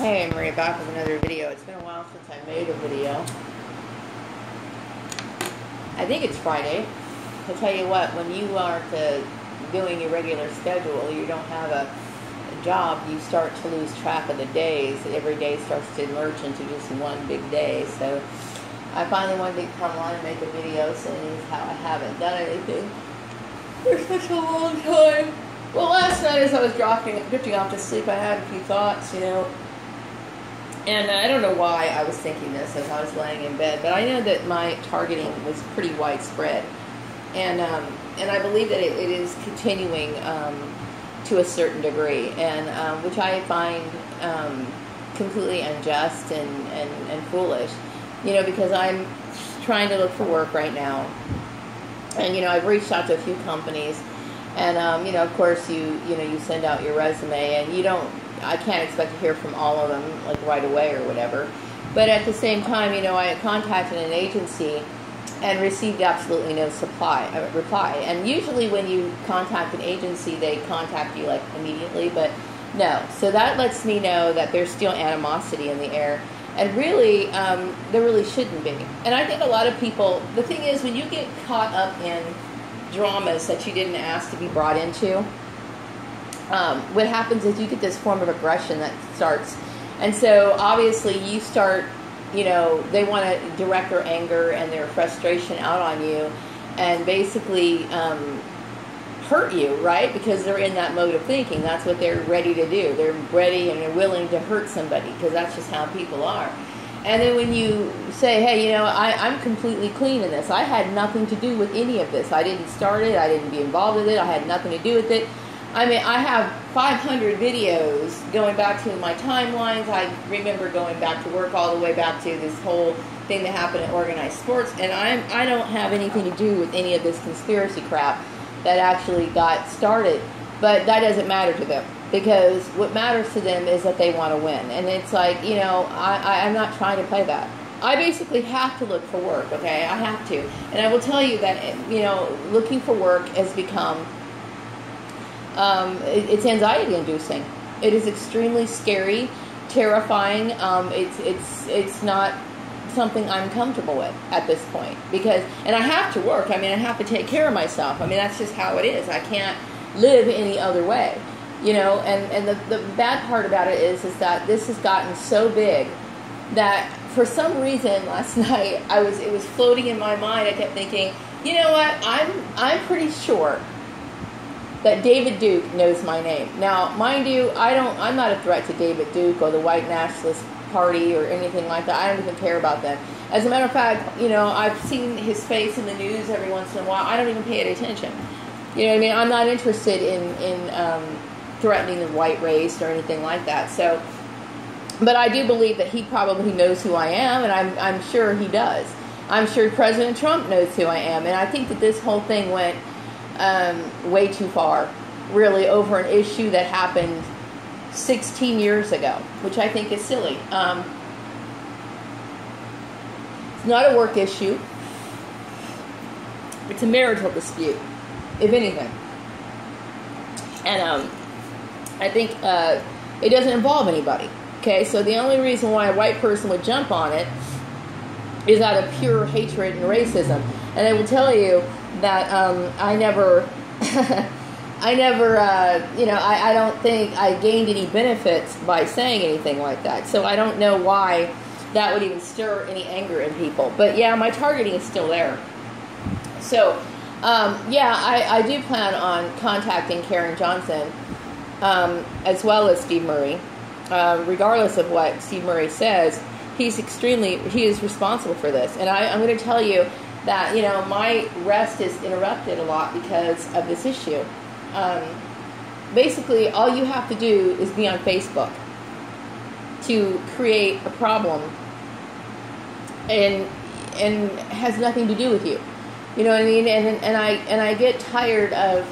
Hey, I'm Maria, back with another video. It's been a while since I made a video. I think it's Friday. I'll tell you what, when you aren't doing your regular schedule, you don't have a job, you start to lose track of the days. Every day starts to merge into just one big day. So I finally wanted to come on and make a video saying how I haven't done anything for such a long time. Well, last night as I was drifting off to sleep, I had a few thoughts, and I don't know why I was thinking this as I was laying in bed, but I know that my targeting was pretty widespread, and I believe that it is continuing to a certain degree, and which I find completely unjust and foolish, because I'm trying to look for work right now, and I've reached out to a few companies, and of course you send out your resume, and I can't expect to hear from all of them like right away or whatever. But at the same time, I contacted an agency and received absolutely no reply. And usually when you contact an agency, they contact you like immediately, but no. So that lets me know that there's still animosity in the air. And really, there really shouldn't be. And I think a lot of people, the thing is, when you get caught up in dramas that you didn't ask to be brought into, what happens is you get this form of aggression that starts, and so obviously you start, they want to direct their anger and their frustration out on you, and basically hurt you, right? Because they're in that mode of thinking. That's what they're ready to do. They're ready and they're willing to hurt somebody, because that's just how people are. And then when you say, hey, I'm completely clean in this. I had nothing to do with any of this. I didn't start it. I didn't be involved with it. I had nothing to do with it. I mean, I have 500 videos going back to my timelines. I remember going back to work all the way back to this whole thing that happened at organized sports. And I don't have anything to do with any of this conspiracy crap that actually got started. But that doesn't matter to them, because what matters to them is that they want to win. And it's like, I'm not trying to play that. I basically have to look for work, okay? I have to. And I will tell you that, looking for work has become... it's anxiety-inducing. It is extremely scary, terrifying. It's not something I'm comfortable with at this point, and I have to work. I mean, I have to take care of myself. I mean, that's just how it is. I can't live any other way, And the bad part about it is that this has gotten so big that for some reason last night it was floating in my mind. I kept thinking, you know what? I'm pretty sure that David Duke knows my name. Now, mind you, I'm not a threat to David Duke or the White Nationalist Party or anything like that. I don't even care about them. As a matter of fact, I've seen his face in the news every once in a while. I don't even pay it attention. You know what I mean? I'm not interested in threatening the white race or anything like that. So, but I do believe that he probably knows who I am, and I'm sure he does. I'm sure President Trump knows who I am, and I think that this whole thing went way too far, really, over an issue that happened 16 years ago, which I think is silly. It's not a work issue. It's a marital dispute, if anything. And I think it doesn't involve anybody. Okay, so the only reason why a white person would jump on it is out of pure hatred and racism. And I will tell you that I never, I don't think I gained any benefits by saying anything like that. So I don't know why that would even stir any anger in people. But yeah, my targeting is still there. So, I do plan on contacting Karen Johnson, as well as Steve Murray. Regardless of what Steve Murray says, he is responsible for this. And I'm going to tell you that, my rest is interrupted a lot because of this issue. Basically, all you have to do is be on Facebook to create a problem, and has nothing to do with you. You know what I mean? And I get tired of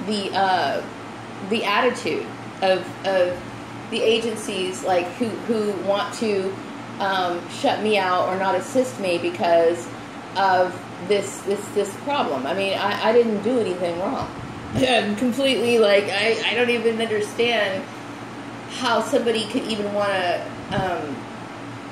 the attitude of the agencies who want to shut me out or not assist me because of this problem. I mean, I didn't do anything wrong. I'm completely I don't even understand how somebody could even want to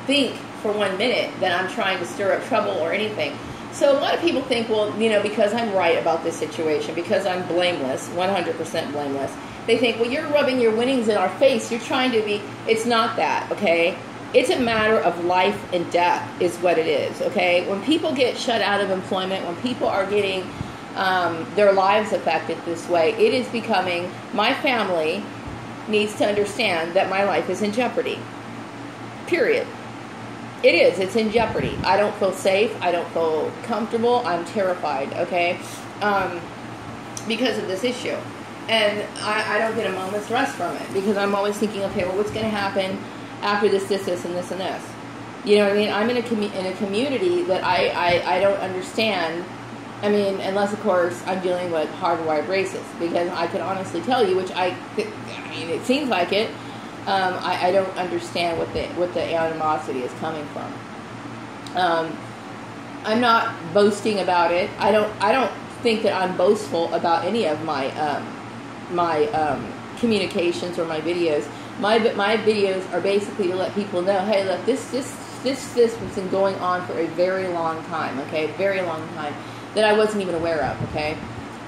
think for 1 minute that I'm trying to stir up trouble or anything. So a lot of people think, well, because I'm right about this situation, because I'm blameless, 100% blameless, they think, well, you're rubbing your winnings in our face. You're trying to be, it's not that, okay? It's a matter of life and death is what it is, okay? When people get shut out of employment, when people are getting their lives affected this way, it is becoming, my family needs to understand that my life is in jeopardy. Period. It is. It's in jeopardy. I don't feel safe. I don't feel comfortable. I'm terrified, okay, because of this issue. And I don't get a moment's rest from it because I'm always thinking, okay, well, what's going to happen after this, and this, and this? You know what I mean? I'm in a community that I don't understand. I mean, unless, of course, I'm dealing with hardwired racists, because I could honestly tell you, which I mean, it seems like it, I don't understand what the animosity is coming from. I'm not boasting about it. I don't think that I'm boastful about any of my communications or my videos. My videos are basically to let people know, hey, look, this has been going on for a very long time, okay, very long time, that I wasn't even aware of, okay.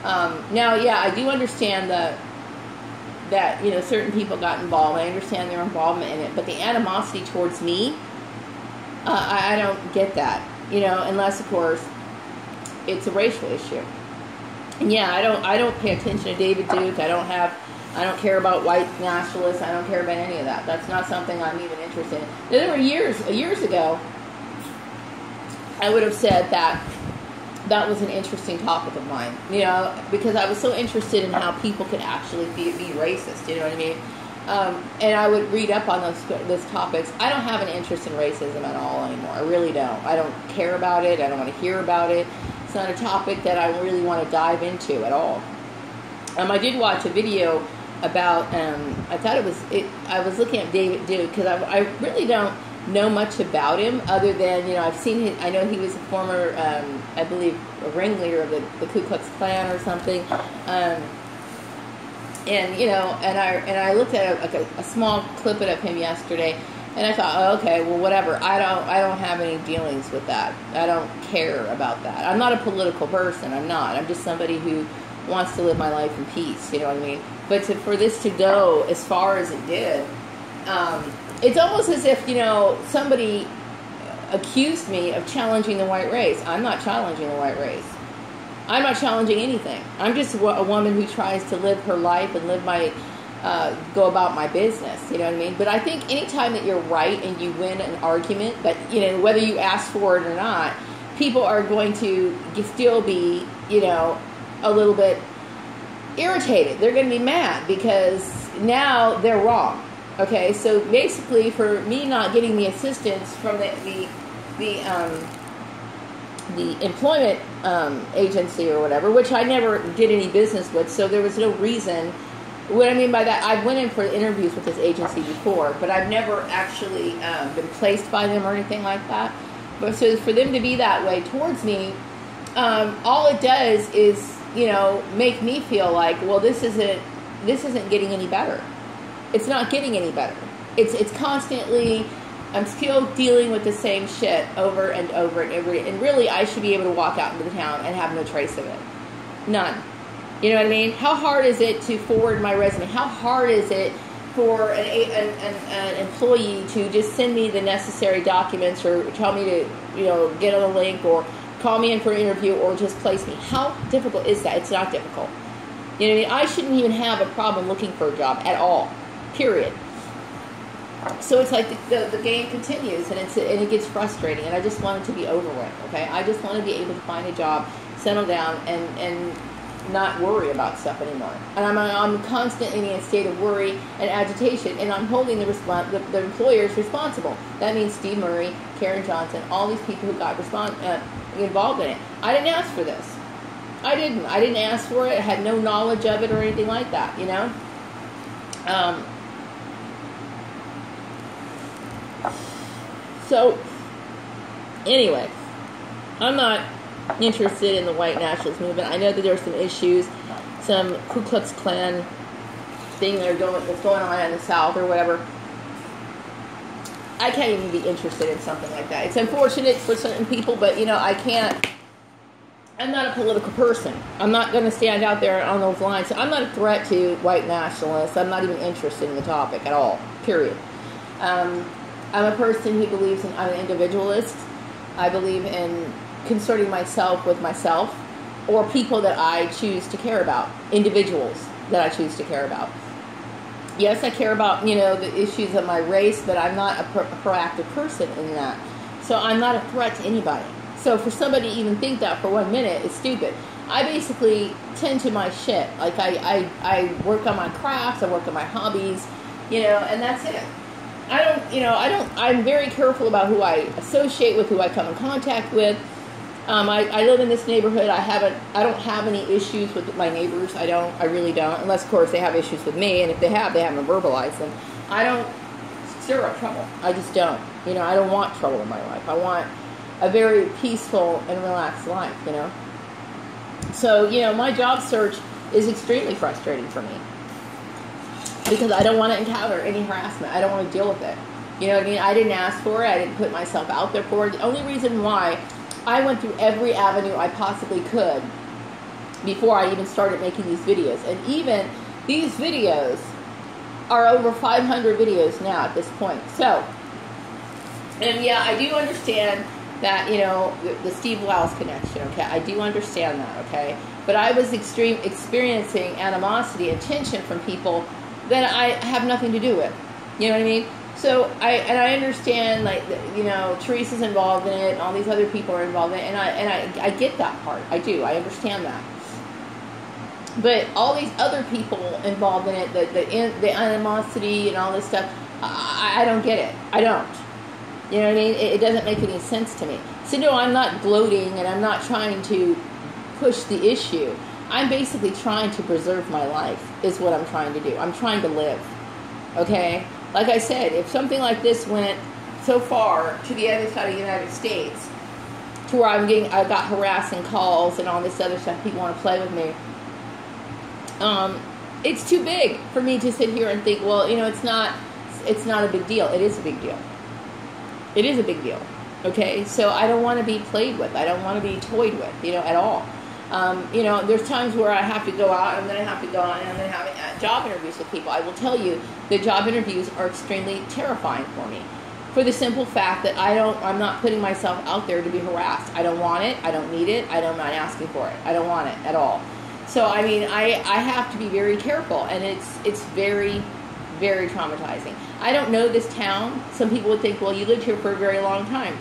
Now, yeah, I do understand that certain people got involved. I understand their involvement in it, but the animosity towards me, I don't get that, unless, of course, it's a racial issue. And yeah, I don't pay attention to David Duke. I don't care about white nationalists. I don't care about any of that. That's not something I'm even interested in. There were years ago, I would have said that was an interesting topic of mine, because I was so interested in how people could actually be racist, you know what I mean? And I would read up on those topics. I don't have an interest in racism at all anymore. I really don't. I don't care about it. I don't want to hear about it. It's not a topic that I really want to dive into at all. I did watch a video about, I thought I was looking at David Duke, because I really don't know much about him other than, I've seen him. I know he was a former, I believe, a ringleader of the Ku Klux Klan or something. And I looked at a small clip of him yesterday, and I thought, oh, okay, well, whatever. I don't have any dealings with that. I don't care about that. I'm not a political person. I'm not. I'm just somebody who wants to live my life in peace. You know what I mean? But for this to go as far as it did, it's almost as if, somebody accused me of challenging the white race. I'm not challenging the white race. I'm not challenging anything. I'm just a woman who tries to live her life and go about my business. You know what I mean? But I think anytime that you're right and you win an argument, but, whether you ask for it or not, people are going to still be, a little bit irritated. They're going to be mad because now they're wrong. Okay, so basically, for me not getting the assistance from the employment agency or whatever, which I never did any business with, so there was no reason. What I mean by that, I went in for interviews with this agency before, but I've never actually been placed by them or anything like that. But so for them to be that way towards me, all it does is, make me feel like, well, this isn't getting any better. It's not getting any better. It's constantly, I'm still dealing with the same shit over and over and over. And really, I should be able to walk out into the town and have no trace of it. None. You know what I mean? How hard is it to forward my resume? How hard is it for an employee to just send me the necessary documents or tell me to, get on a link or call me in for an interview or just place me? How difficult is that? It's not difficult. You know what I mean? I shouldn't even have a problem looking for a job at all. Period. So it's like the game continues, and it gets frustrating, and I just want it to be over with, okay? I just want to be able to find a job, settle down, and not worry about stuff anymore. And I'm constantly in a state of worry and agitation, and I'm holding the employers responsible. That means Steve Murray, Karen Johnson, all these people who got involved in it. I didn't ask for this. I didn't ask for it. I had no knowledge of it or anything like that, So, anyway, I'm not interested in the white nationalist movement. I know that there are some issues, some Ku Klux Klan thing that's going on in the South or whatever, I can't even be interested in something like that. It's unfortunate for certain people, but, I can't. I'm not a political person. I'm not going to stand out there on those lines. I'm not a threat to white nationalists. I'm not even interested in the topic at all, period. I'm a person who believes I'm an individualist. I believe in concerning myself with myself or people that I choose to care about, individuals that I choose to care about. Yes, I care about, the issues of my race, but I'm not a proactive person in that. So I'm not a threat to anybody. So for somebody to even think that for 1 minute is stupid. I basically tend to my shit. Like I work on my crafts, I work on my hobbies, and that's it. I'm very careful about who I associate with, who I come in contact with. I live in this neighborhood. I don't have any issues with my neighbors. I really don't. Unless, of course, they have issues with me. And if they haven't verbalized them. I don't stir up trouble. I just don't. I don't want trouble in my life. I want a very peaceful and relaxed life, So, my job search is extremely frustrating for me. Because I don't want to encounter any harassment. I don't want to deal with it. You know what I mean? I didn't ask for it. I didn't put myself out there for it. The only reason why I went through every avenue I possibly could before I even started making these videos. And even these videos are over 500 videos now at this point. So, and yeah, I do understand that, the Steve Wiles connection, okay? I do understand that, okay? But I was experiencing animosity and tension from people that I have nothing to do with. You know what I mean? So, I understand, like, Teresa's involved in it, and all these other people are involved in it, and I get that part. I do. I understand that. But all these other people involved in it, the animosity and all this stuff, I don't get it. I don't. You know what I mean? It doesn't make any sense to me. So, no, I'm not gloating, and I'm not trying to push the issue. I'm basically trying to preserve my life, is what I'm trying to do. I'm trying to live. Okay? Like I said, if something like this went so far to the other side of the United States, to where I got harassing calls and all this other stuff, people want to play with me, it's too big for me to sit here and think, well, it's not a big deal. It is a big deal. It is a big deal. Okay? So I don't want to be played with. I don't want to be toyed with, at all. There's times where I have to go out, I'm going to have to go out, and I'm going to have job interviews with people. I will tell you, the job interviews are extremely terrifying for me. For the simple fact that I'm not putting myself out there to be harassed. I don't want it. I don't need it. I'm not asking for it. I don't want it at all. So, I have to be very careful, and it's very, very traumatizing. I don't know this town. Some people would think, well, you lived here for a very long time.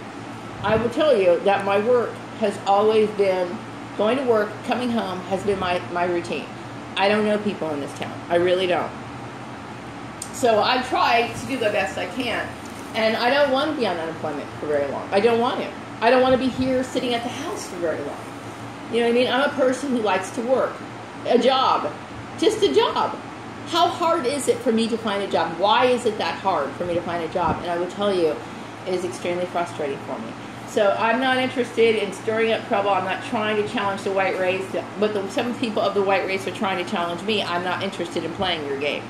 I will tell you that my work has always been, going to work, coming home has been my routine. I don't know people in this town. I really don't. So I've tried to do the best I can. And I don't want to be on unemployment for very long. I don't want to. I don't want to be here sitting at the house for very long. You know what I mean? I'm a person who likes to work. A job. Just a job. How hard is it for me to find a job? Why is it that hard for me to find a job? And I will tell you, it is extremely frustrating for me. So I'm not interested in stirring up trouble. I'm not trying to challenge the white race. But some people of the white race are trying to challenge me. I'm not interested in playing your game.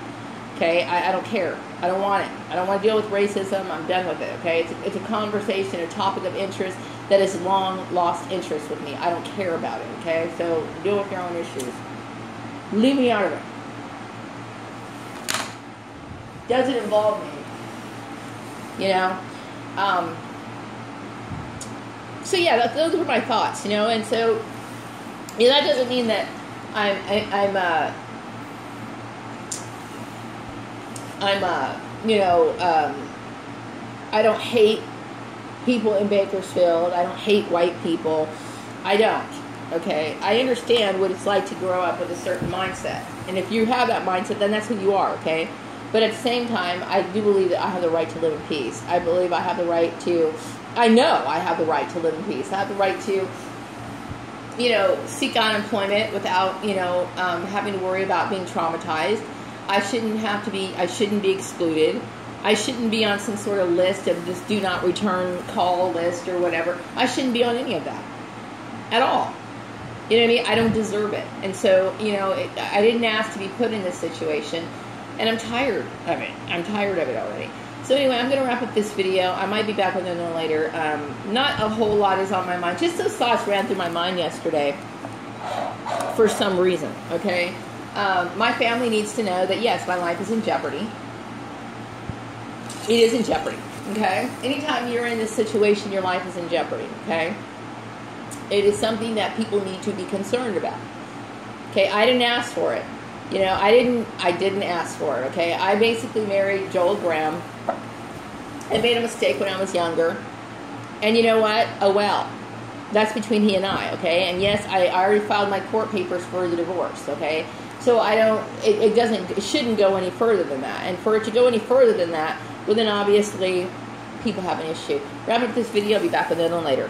Okay? I don't care. I don't want it. I don't want to deal with racism. I'm done with it. Okay? It's a conversation, a topic of interest that is long lost interest with me. I don't care about it. Okay? So deal with your own issues. Leave me out of it. Doesn't involve me. So yeah, those were my thoughts, and so that doesn't mean that I don't hate people in Bakersfield. I don't hate white people. I don't. Okay, I understand what it's like to grow up with a certain mindset, and if you have that mindset, then that's who you are. Okay, but at the same time, I do believe that I have the right to live in peace. I believe I have the right to. I know I have the right to live in peace. I have the right to, seek unemployment without, having to worry about being traumatized. I shouldn't be excluded. I shouldn't be on some sort of list of this do not return call list or whatever. I shouldn't be on any of that at all. You know what I mean? I don't deserve it. And so, I didn't ask to be put in this situation. And I'm tired of it. I'm tired of it already. So anyway, I'm going to wrap up this video. I might be back with another one later. Not a whole lot is on my mind. Just those thoughts ran through my mind yesterday for some reason, okay? My family needs to know that, yes, my life is in jeopardy. It is in jeopardy, okay? Anytime you're in this situation, your life is in jeopardy, okay? It is something that people need to be concerned about. Okay, I didn't ask for it. You know, I didn't ask for it, okay? I basically married Joel Graham. I made a mistake when I was younger. And you know what? Oh, well. That's between he and I, okay? And yes, I already filed my court papers for the divorce, okay? So it shouldn't go any further than that. And for it to go any further than that, well, then obviously people have an issue. Wrap up this video. I'll be back with another one later.